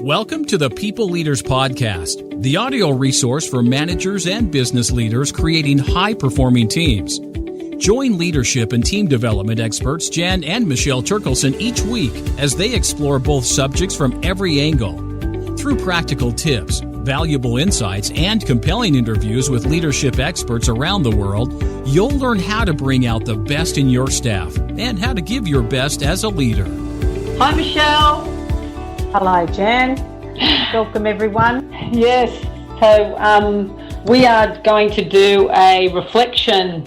Welcome to the People Leaders Podcast, the audio resource for managers and business leaders creating high-performing teams. Join leadership and team development experts Jan and Michelle Turkelson each week as they explore both subjects from every angle. Through practical tips, valuable insights, and compelling interviews with leadership experts around the world, you'll learn how to bring out the best in your staff and how to give your best as a leader. Hi, Michelle. Hello, Jan. Welcome, everyone. Yes, so we are going to do a reflection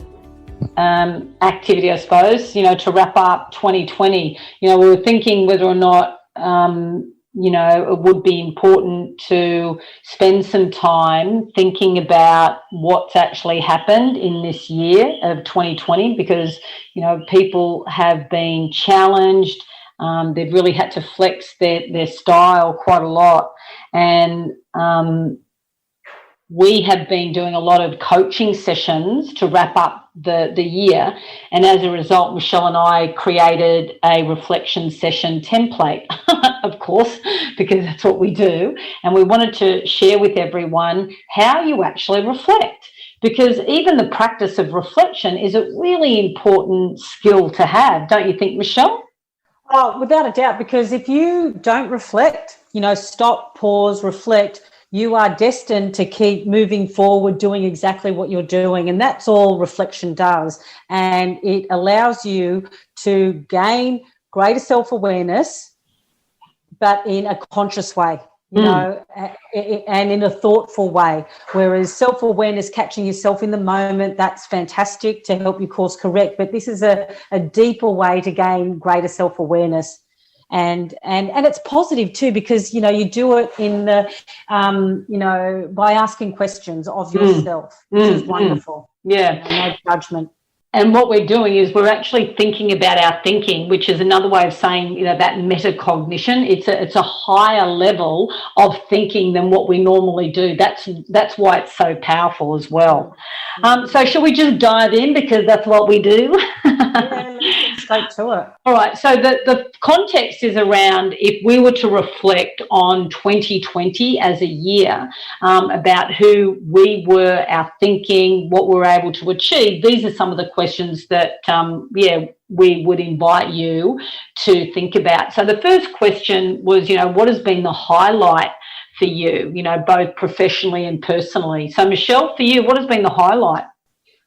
activity, I suppose, to wrap up 2020. We were thinking whether or not, it would be important to spend some time thinking about what's actually happened in this year of 2020 because, people have been challenged. They've really had to flex their style quite a lot. And we have been doing a lot of coaching sessions to wrap up the year. And as a result, Michelle and I created a reflection session template, of course, because that's what we do. And we wanted to share with everyone how you actually reflect. Because even the practice of reflection is a really important skill to have, don't you think, Michelle? Oh, without a doubt, because if you don't reflect, stop, pause, reflect, you are destined to keep moving forward, doing exactly what you're doing. And that's all reflection does. And it allows you to gain greater self-awareness, but in a conscious way, and in a thoughtful way. Whereas self-awareness, catching yourself in the moment, that's fantastic to help you course correct. But this is a deeper way to gain greater self-awareness. And it's positive too, because, you do it in the, by asking questions of yourself, which is wonderful. Yeah. No judgment. And what we're doing is we're actually thinking about our thinking, which is another way of saying, that metacognition. It's a higher level of thinking than what we normally do. That's why it's so powerful as well. So shall we just dive in, because that's what we do? Yeah, let's get straight to it. All right. So the context is around if we were to reflect on 2020 as a year, about who we were, our thinking, what we were able to achieve. These are some of the questions that, we would invite you to think about. So the first question was, what has been the highlight for you, both professionally and personally? So Michelle, for you, what has been the highlight?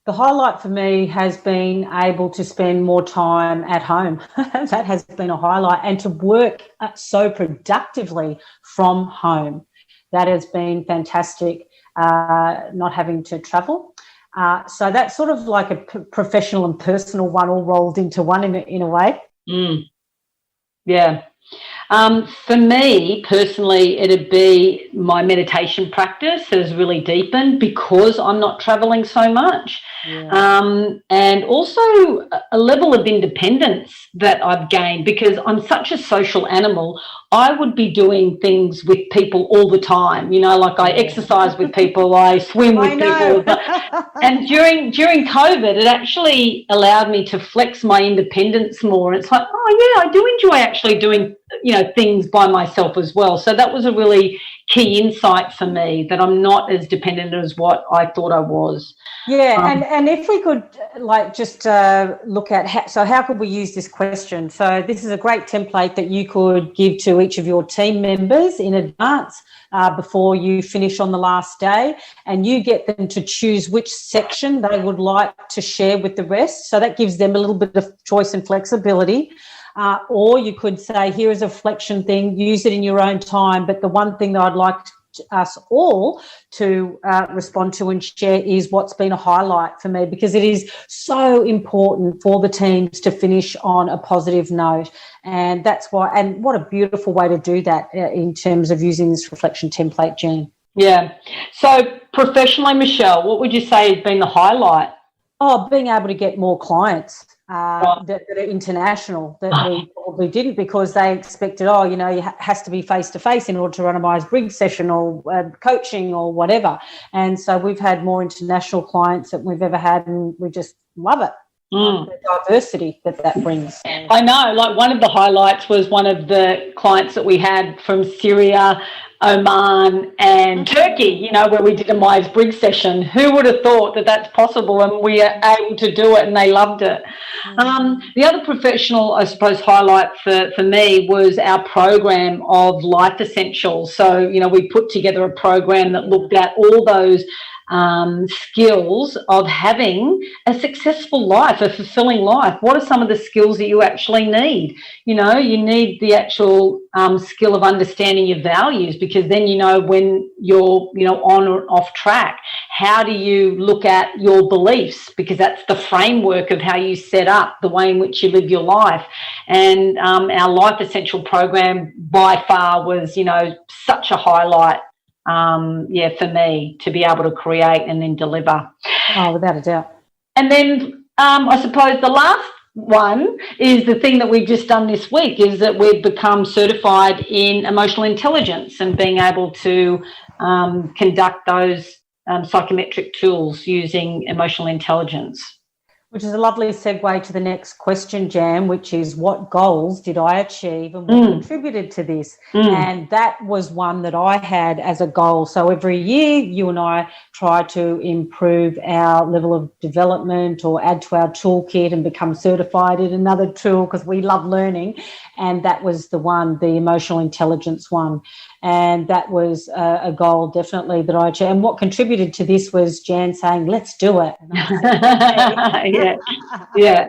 The highlight for me has been able to spend more time at home. That has been a highlight, and to work so productively from home. That has been fantastic, not having to travel. So that's sort of like a professional and personal one all rolled into one in a way. Yeah. For me personally, it'd be my meditation practice has really deepened because I'm not traveling so much. Yeah. And also a level of independence that I've gained because I'm such a social animal. I would be doing things with people all the time, like I exercise with people, I swim with people. And during COVID, it actually allowed me to flex my independence more. It's like, I do enjoy actually doing, things by myself as well. So that was a really key insight for me, that I'm not as dependent as what I thought I was. Yeah, and if we could just look at how could we use this question? So this is a great template that you could give to each of your team members in advance before you finish on the last day, and you get them to choose which section they would like to share with the rest. So that gives them a little bit of choice and flexibility. Or you could say, here is a reflection thing, use it in your own time. But the one thing that I'd like us all to respond to and share is what's been a highlight for me, because it is so important for the teams to finish on a positive note. And that's why, and what a beautiful way to do that in terms of using this reflection template, Jen. Yeah. So professionally, Michelle, what would you say has been the highlight? Being able to get more clients. That are international that we probably didn't, because they expected, it has to be face-to-face in order to run a Myers-Briggs session or coaching or whatever. And so we've had more international clients than we've ever had, and we just love it. the diversity that brings. I know, like one of the highlights was one of the clients that we had from Syria, Oman and Turkey, where we did a Myers-Briggs session. Who would have thought that that's possible, and we are able to do it, and they loved it. The other professional, I suppose, highlight for me was our program of Life Essentials. So, we put together a program that looked at all those skills of having a successful life, a fulfilling life. What are some of the skills that you actually need? You need the actual skill of understanding your values, because then when you're on or off track. How do you look at your beliefs, because that's the framework of how you set up the way in which you live your life. And our Life Essential program by far was such a highlight for me to be able to create and then deliver. Oh, without a doubt. And then I suppose the last one is the thing that we've just done this week, is that we've become certified in emotional intelligence and being able to conduct those psychometric tools using emotional intelligence. Which is a lovely segue to the next question, Jan, which is what goals did I achieve and what contributed to this? And that was one that I had as a goal. So every year you and I try to improve our level of development or add to our toolkit and become certified in another tool, because we love learning. And that was the emotional intelligence one. And that was a goal definitely that I achieved. And what contributed to this was Jan saying, let's do it. Yeah.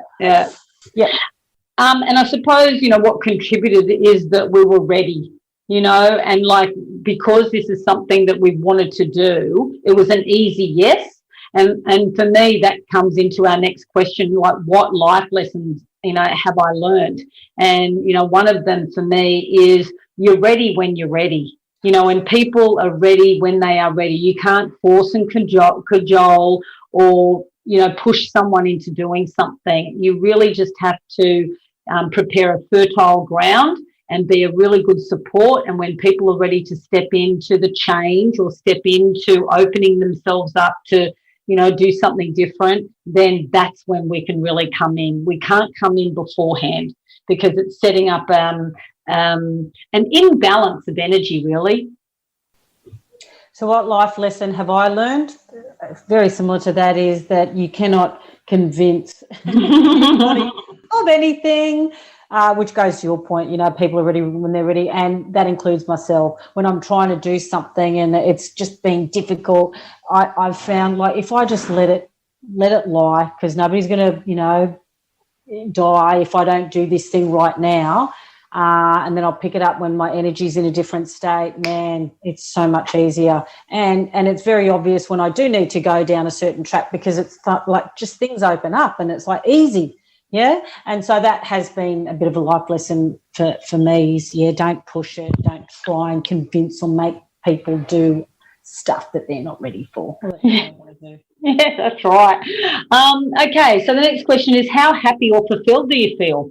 And I suppose, what contributed is that we were ready, and because this is something that we wanted to do, it was an easy yes. And for me, that comes into our next question, like what life lessons, have I learned? And, one of them for me is you're ready when you're ready, and people are ready when they are ready. You can't force and cajole or, push someone into doing something. You really just have to prepare a fertile ground and be a really good support. And when people are ready to step into the change or step into opening themselves up to, do something different, then that's when we can really come in. We can't come in beforehand, because it's setting up an imbalance of energy, really. So what life lesson have I learned? Very similar to that is that you cannot convince anybody of anything, which goes to your point, people are ready when they're ready, and that includes myself. When I'm trying to do something and it's just been difficult, I've found if I just let it lie, because nobody's going to, die if I don't do this thing right now. And then I'll pick it up when my energy's in a different state. Man, it's so much easier. And it's very obvious when I do need to go down a certain track, because it's just things open up and it's easy. Yeah. And so that has been a bit of a life lesson for me is, don't push it. Don't try and convince or make people do stuff that they're not ready for. Yeah, that's right. Okay. So the next question is, how happy or fulfilled do you feel?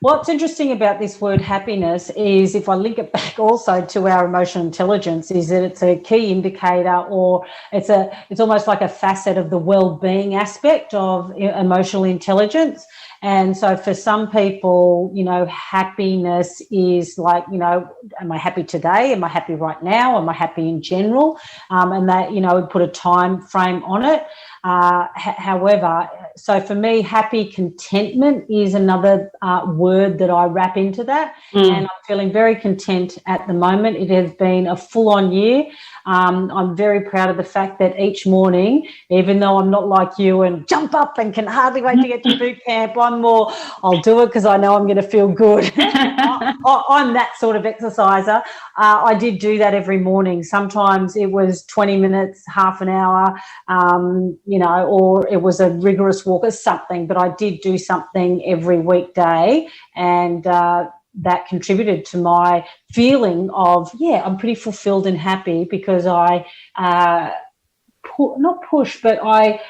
What's interesting about this word happiness is, if I link it back also to our emotional intelligence, is that it's a key indicator, or it's almost like a facet of the well-being aspect of emotional intelligence. And so for some people, happiness is am I happy today? Am I happy right now? Am I happy in general? And that, we put a time frame on it. However, so for me, happy contentment is another word that I wrap into that. And I'm feeling very content at the moment. It has been a full-on year. I'm very proud of the fact that each morning, even though I'm not like you and jump up and can hardly wait to get to boot camp, I'll do it because I know I'm going to feel good. I'm that sort of exerciser. I did do that every morning. Sometimes it was 20 minutes, half an hour, or it was a rigorous walk or something, but I did do something every weekday, and that contributed to my feeling of, I'm pretty fulfilled and happy, because I not push, but I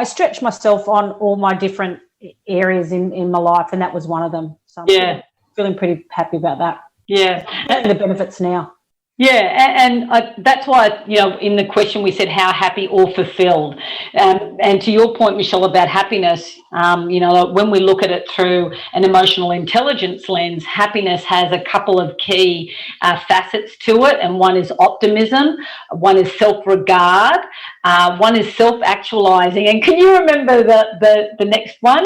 stretch myself on all my different areas in my life, and that was one of them. So I'm feeling pretty happy about that. Yeah. And the benefits now. That's why, in the question we said how happy or fulfilled. And to your point, Michelle, about happiness, when we look at it through an emotional intelligence lens, happiness has a couple of key facets to it. And one is optimism, one is self-regard, one is self-actualizing. And can you remember the next one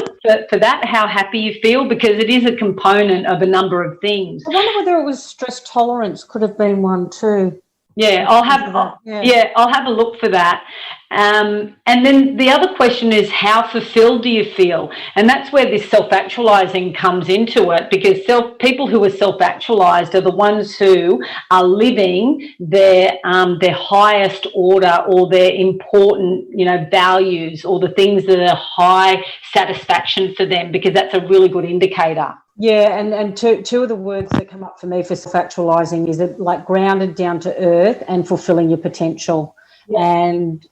for that, how happy you feel? Because it is a component of a number of things. I wonder whether it was stress tolerance could have been one too. Yeah, I'll have a look for that. And then the other question is, how fulfilled do you feel? And that's where this self-actualizing comes into it, because people who are self-actualized are the ones who are living their highest order, or their important, values, or the things that are high satisfaction for them, because that's a really good indicator. Yeah, and two of the words that come up for me for self-actualizing is like grounded down to earth and fulfilling your potential. Yeah. And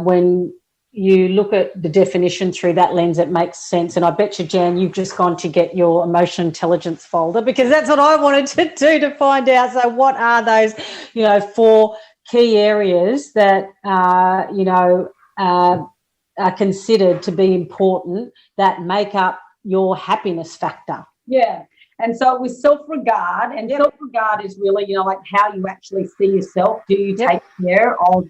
when you look at the definition through that lens, it makes sense. And I bet you, Jan, you've just gone to get your emotional intelligence folder, because that's what I wanted to do, to find out. So what are those, 4 key areas that, are considered to be important that make up your happiness factor? Yeah. And so with self-regard, and self-regard is really, like how you actually see yourself. Do you take care of,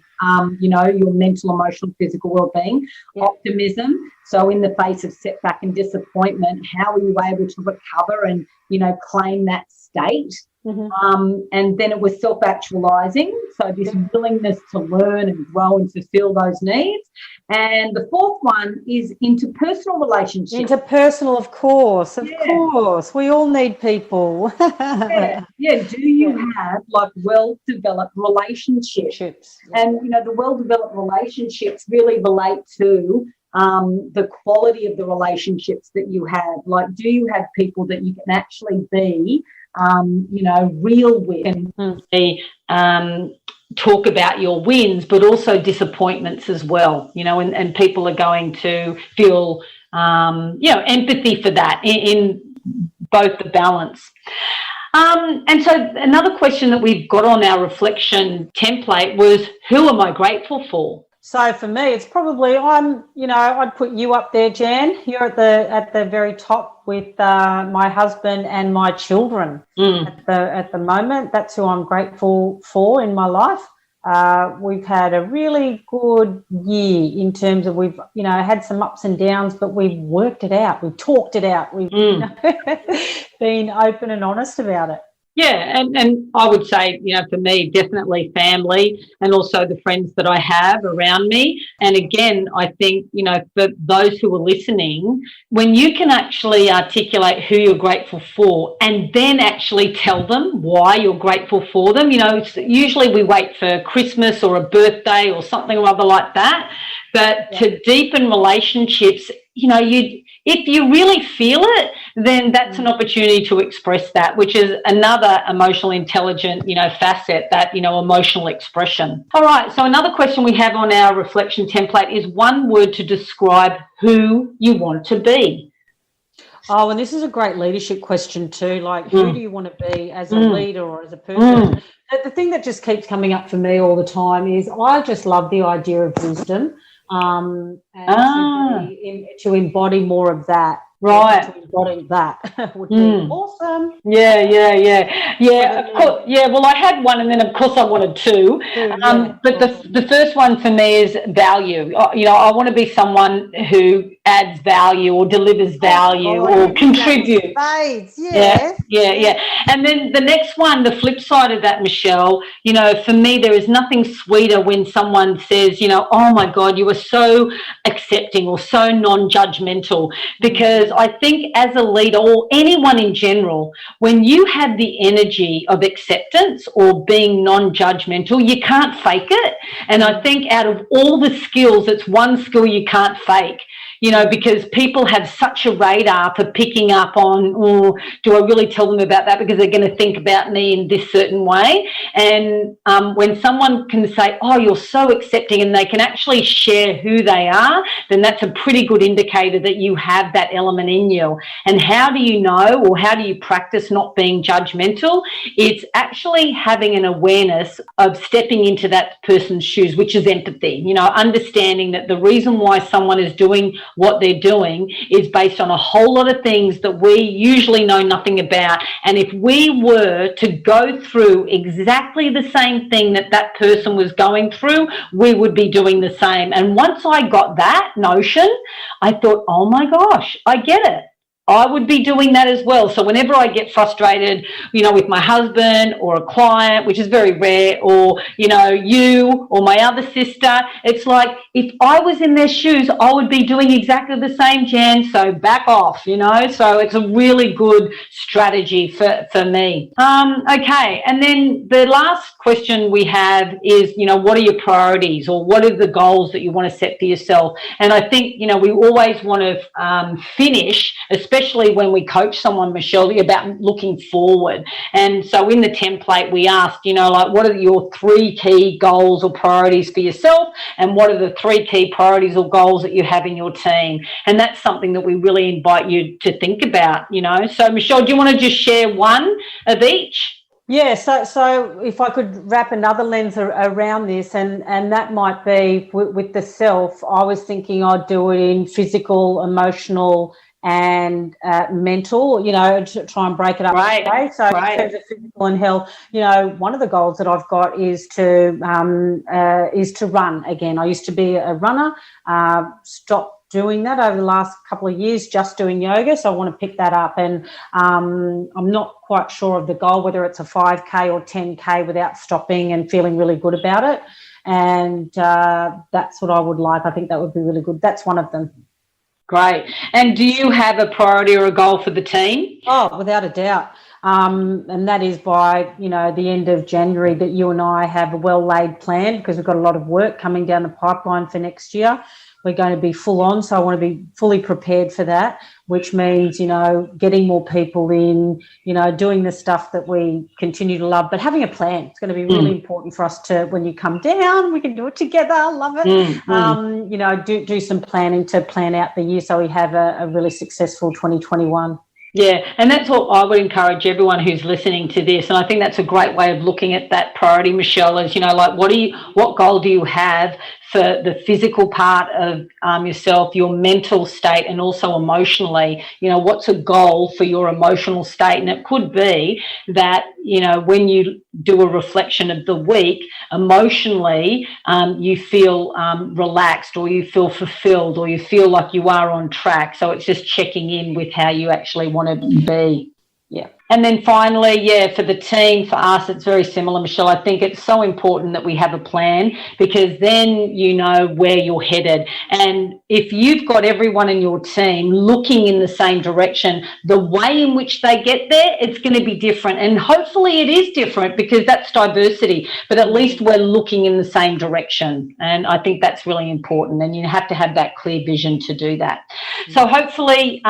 your mental, emotional, physical well-being? Optimism. So in the face of setback and disappointment, how are you able to recover and, claim that state? Mm-hmm. And then it was self-actualizing. So this willingness to learn and grow and fulfill those needs. And the 4th one is interpersonal relationships. Interpersonal, of course. We all need people. Do you have like well-developed relationships? Yeah. And, the well-developed relationships really relate to the quality of the relationships that you have. Like, do you have people that you can actually be, real with, and talk about your wins, but also disappointments as well, and people are going to feel, empathy for that in both the balance. And so another question that we've got on our reflection template was, who am I grateful for? So for me, it's probably, I'd put you up there, Jan. You're at the very top with my husband and my children at the moment. That's who I'm grateful for in my life. We've had a really good year in terms of we've, had some ups and downs, but we've worked it out. We've talked it out. We've been open and honest about it. Yeah, and I would say, for me, definitely family, and also the friends that I have around me. And again, I think, for those who are listening, when you can actually articulate who you're grateful for and then actually tell them why you're grateful for them, usually we wait for Christmas or a birthday or something or other like that. But to deepen relationships, if you really feel it, then that's an opportunity to express that, which is another emotional intelligent, facet, that, emotional expression. All right. So another question we have on our reflection template is one word to describe who you want to be. Oh, and this is a great leadership question too. Like, who do you want to be as a leader or as a person? The thing that just keeps coming up for me all the time is I just love the idea of wisdom. And to embody more of that. Right. To embody that would be awesome. Yeah. Of course. Yeah. Well, I had one, and then of course I wanted 2. But the first one for me is value. I want to be someone who adds value or delivers value or contributes. Yeah. And then the next one, the flip side of that, Michelle, for me, there is nothing sweeter when someone says, oh my God, you are so accepting or so non-judgmental, because I think as a leader, or anyone in general, when you have the energy of acceptance or being non-judgmental, you can't fake it. And I think out of all the skills, it's one skill you can't fake. because people have such a radar for picking up on, oh, do I really tell them about that because they're going to think about me in this certain way? And when someone can say, oh, you're so accepting, and they can actually share who they are, then that's a pretty good indicator that you have that element in you. And how do you know, or how do you practice not being judgmental? It's actually having an awareness of stepping into that person's shoes, which is empathy, understanding that the reason why someone is doing what they're doing is based on a whole lot of things that we usually know nothing about. And if we were to go through exactly the same thing that person was going through, we would be doing the same. And once I got that notion, I thought, oh my gosh, I get it. I would be doing that as well. So whenever I get frustrated, with my husband or a client, which is very rare, or, you or my other sister, it's like, if I was in their shoes, I would be doing exactly the same, Jan. So back off, so it's a really good strategy for me. Okay. And then the last question we have is, what are your priorities, or what are the goals that you want to set for yourself? And I think, we always want to finish, especially when we coach someone, Michelle, about looking forward. And so in the template, we asked, what are your 3 key goals or priorities for yourself? And what are the 3 key priorities or goals that you have in your team? And that's something that we really invite you to think about, So, Michelle, do you want to just share one of each? Yeah, so if I could wrap another lens around this, and that might be with the self, I was thinking I'd do it in physical, emotional, and mental, to try and break it up. Right. So in terms of physical and health, one of the goals that I've got is to run again. I used to be a runner, stopped doing that over the last couple of years, just doing yoga. So I want to pick that up, and I'm not quite sure of the goal, whether it's a 5K or 10K without stopping and feeling really good about it. And that's what I would like. I think that would be really good. That's one of them. Great. And do you have a priority or a goal for the team? Oh, without a doubt. And that is by, the end of January, that you and I have a well-laid plan, because we've got a lot of work coming down the pipeline for next year. We're going to be full on, so I want to be fully prepared for that, which means, getting more people in, doing the stuff that we continue to love, but having a plan. It's going to be really important for us to, when you come down, we can do it together. I love it. Do some planning to plan out the year so we have a really successful 2021. Yeah, and that's what I would encourage everyone who's listening to this. And I think that's a great way of looking at that priority, Michelle, is, what goal do you have for the physical part of yourself, your mental state, and also emotionally? What's a goal for your emotional state? And it could be that, when you do a reflection of the week, emotionally, you feel relaxed, or you feel fulfilled, or you feel like you are on track. So it's just checking in with how you actually want to be. Yeah. And then finally, for the team, for us, it's very similar, Michelle. I think it's so important that we have a plan, because then you know where you're headed. And if you've got everyone in your team looking in the same direction, the way in which they get there, it's going to be different. And hopefully it is different, because that's diversity, but at least we're looking in the same direction. And I think that's really important. And you have to have that clear vision to do that. So hopefully,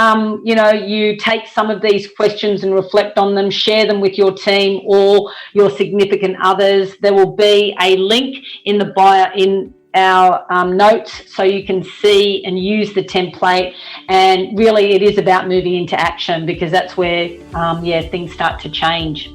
you take some of these questions and reflect on them, share them with your team or your significant others. There will be a link in the bio in our notes, so you can see and use the template. And really it is about moving into action, because that's where things start to change.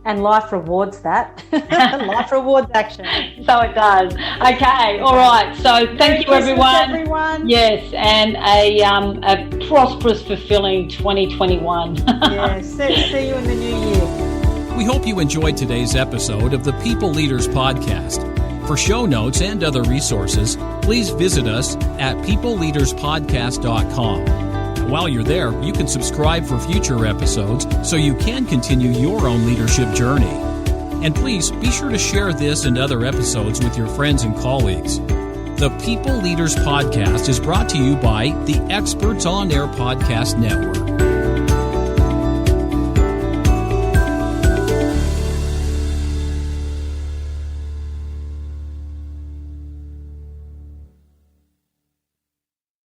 And life rewards that. Life rewards action. So it does. Okay, all right. So thank you, everyone. Yes, and a prosperous, fulfilling 2021. Yes, see you in the new year. We hope you enjoyed today's episode of the People Leaders Podcast. For show notes and other resources, please visit us at peopleleaderspodcast.com. While you're there, you can subscribe for future episodes so you can continue your own leadership journey. And please be sure to share this and other episodes with your friends and colleagues. The People Leaders Podcast is brought to you by the Experts on Air Podcast Network.